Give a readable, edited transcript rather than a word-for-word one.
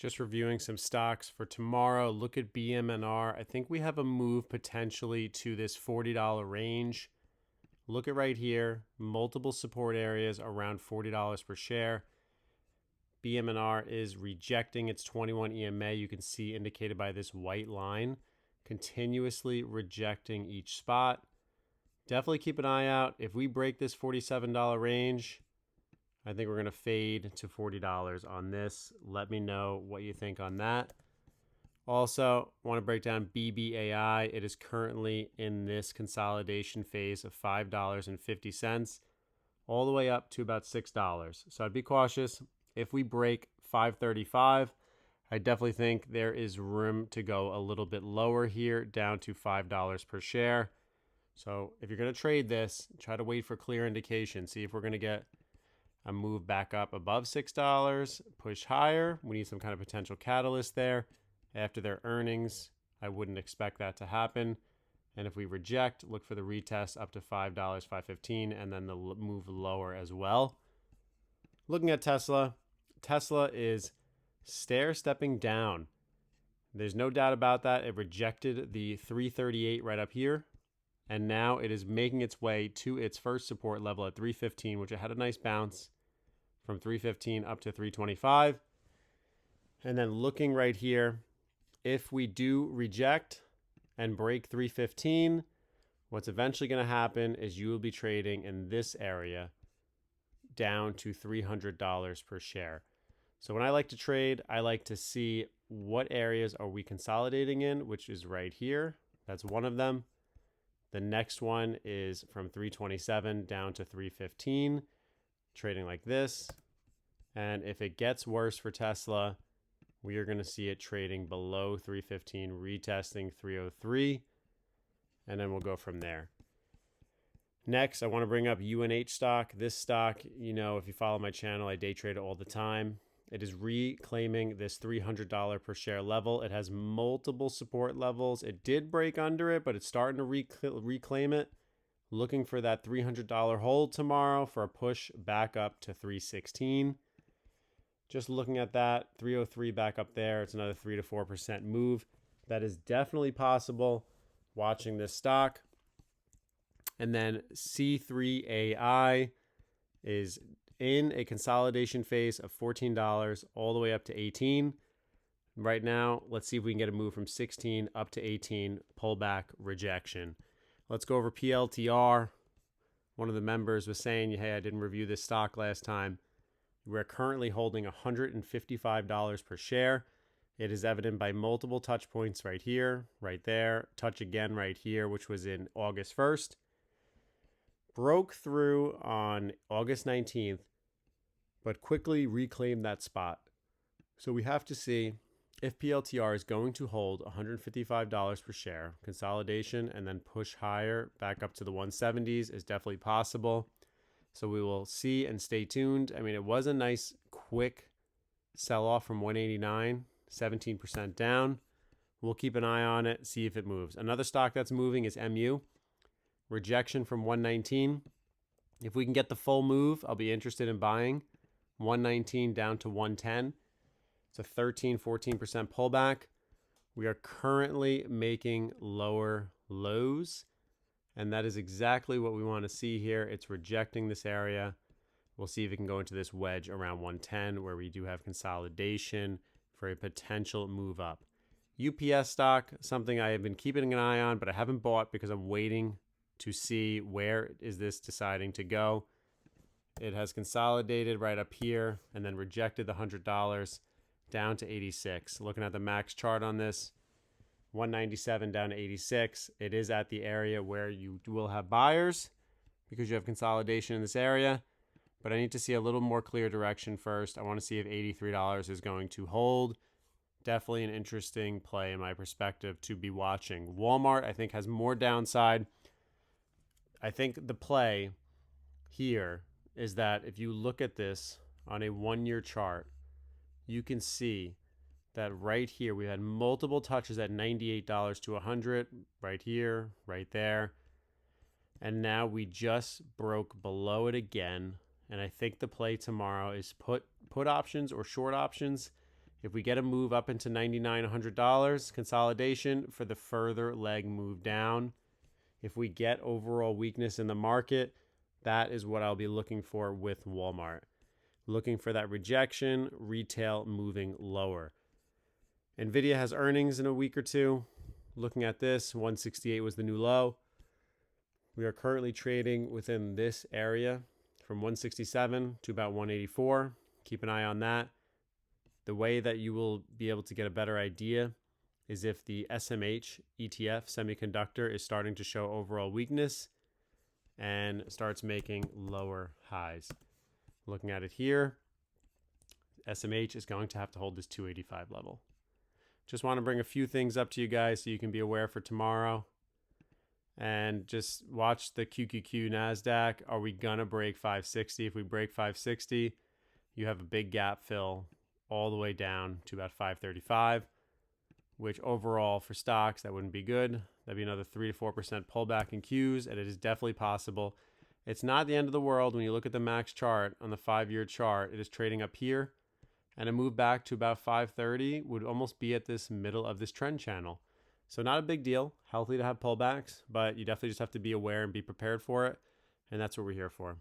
Just reviewing some stocks for tomorrow. Look at BMNR. I think we have a move potentially to this $40 range. Look at right here, multiple support areas around $40 per share. BMNR is rejecting its 21 EMA. You can see indicated by this white line, continuously rejecting each spot. Definitely keep an eye out. If we break this $47 range, I think we're going to fade to $40 on this. Let me know what you think on that. Also, want to break down BBAI. It is currently in this consolidation phase of $5.50 all the way up to about $6. So I'd be cautious. If we break 535, I definitely think there is room to go a little bit lower here, down to $5 per share. So if you're going to trade this, try to wait for clear indication. See if we're going to get a move back up above $6, push higher. We need some kind of potential catalyst there. After their earnings, I wouldn't expect that to happen. And if we reject, look for the retest up to $5, $5.15, and then the move lower as well. Looking at Tesla, Tesla is stair-stepping down. There's no doubt about that. It rejected the 338 right up here. And now it is making its way to its first support level at 315, which it had a nice bounce from 315 up to 325. And then looking right here, if we do reject and break 315, what's eventually going to happen is you will be trading in this area down to $300 per share. So when I like to trade, I like to see what areas are we consolidating in, which is right here. That's one of them. The next one is from 327 down to 315, trading like this. And if it gets worse for Tesla, we are going to see it trading below 315, retesting 303, and then we'll go from there. Next, I want to bring up UNH stock. This stock, if you follow my channel, I day trade it all the time. It is reclaiming this $300 per share level. It has multiple support levels. It did break under it, but it's starting to reclaim it. Looking for that $300 hold tomorrow for a push back up to 316. Just looking at that, 303 back up there. It's another 3 to 4% move. That is definitely possible watching this stock. And then C3AI is in a consolidation phase of $14 all the way up to 18. Right now, let's see if we can get a move from 16 up to 18, pullback, rejection. Let's go over PLTR. One of the members was saying, hey, I didn't review this stock last time. We're currently holding $155 per share. It is evident by multiple touch points right here, right there, touch again right here, which was in August 1st. Broke through on August 19th, but quickly reclaimed that spot. So we have to see if PLTR is going to hold $155 per share. Consolidation and then push higher back up to the 170s is definitely possible. So we will see and stay tuned. I mean, it was a nice quick sell-off from 189, 17% down. We'll keep an eye on it, see if it moves. Another stock that's moving is MU. Rejection from 119. If we can get the full move, I'll be interested in buying. 119 down to 110. It's a 13, 14% pullback. We are currently making lower lows, and that is exactly what we want to see here. It's rejecting this area. We'll see if it can go into this wedge around 110 where we do have consolidation for a potential move up. UPS stock, something I have been keeping an eye on, but I haven't bought because I'm waiting to see where is this deciding to go. It has consolidated right up here and then rejected the $100 down to 86. Looking at the max chart on this, 197 down to 86. It is at the area where you will have buyers because you have consolidation in this area. But I need to see a little more clear direction first. I want to see if $83 is going to hold. Definitely an interesting play in my perspective to be watching. Walmart, I think, has more downside. I think the play here is that if you look at this on a one-year chart, you can see that right here we had multiple touches at $98 to $100, right here, right there. And now we just broke below it again. And I think the play tomorrow is put options or short options. If we get a move up into $99, $100, consolidation for the further leg move down. If we get overall weakness in the market, that is what I'll be looking for with Walmart. Looking for that rejection, retail moving lower. Nvidia has earnings in a week or two. Looking at this, 168 was the new low. We are currently trading within this area from 167 to about 184. Keep an eye on that. The way that you will be able to get a better idea is if the SMH ETF semiconductor is starting to show overall weakness and starts making lower highs. Looking at it here, SMH is going to have to hold this 285 level. Just want to bring a few things up to you guys so you can be aware for tomorrow. And just watch the QQQ NASDAQ. Are we going to break 560? If we break 560, you have a big gap fill all the way down to about 535, which overall for stocks, that wouldn't be good. That'd be another 3 to 4% pullback in Qs, and it is definitely possible. It's not the end of the world. When you look at the max chart on the 5-year chart, it is trading up here, and a move back to about 530 would almost be at this middle of this trend channel. So not a big deal. Healthy to have pullbacks, but you definitely just have to be aware and be prepared for it, and that's what we're here for.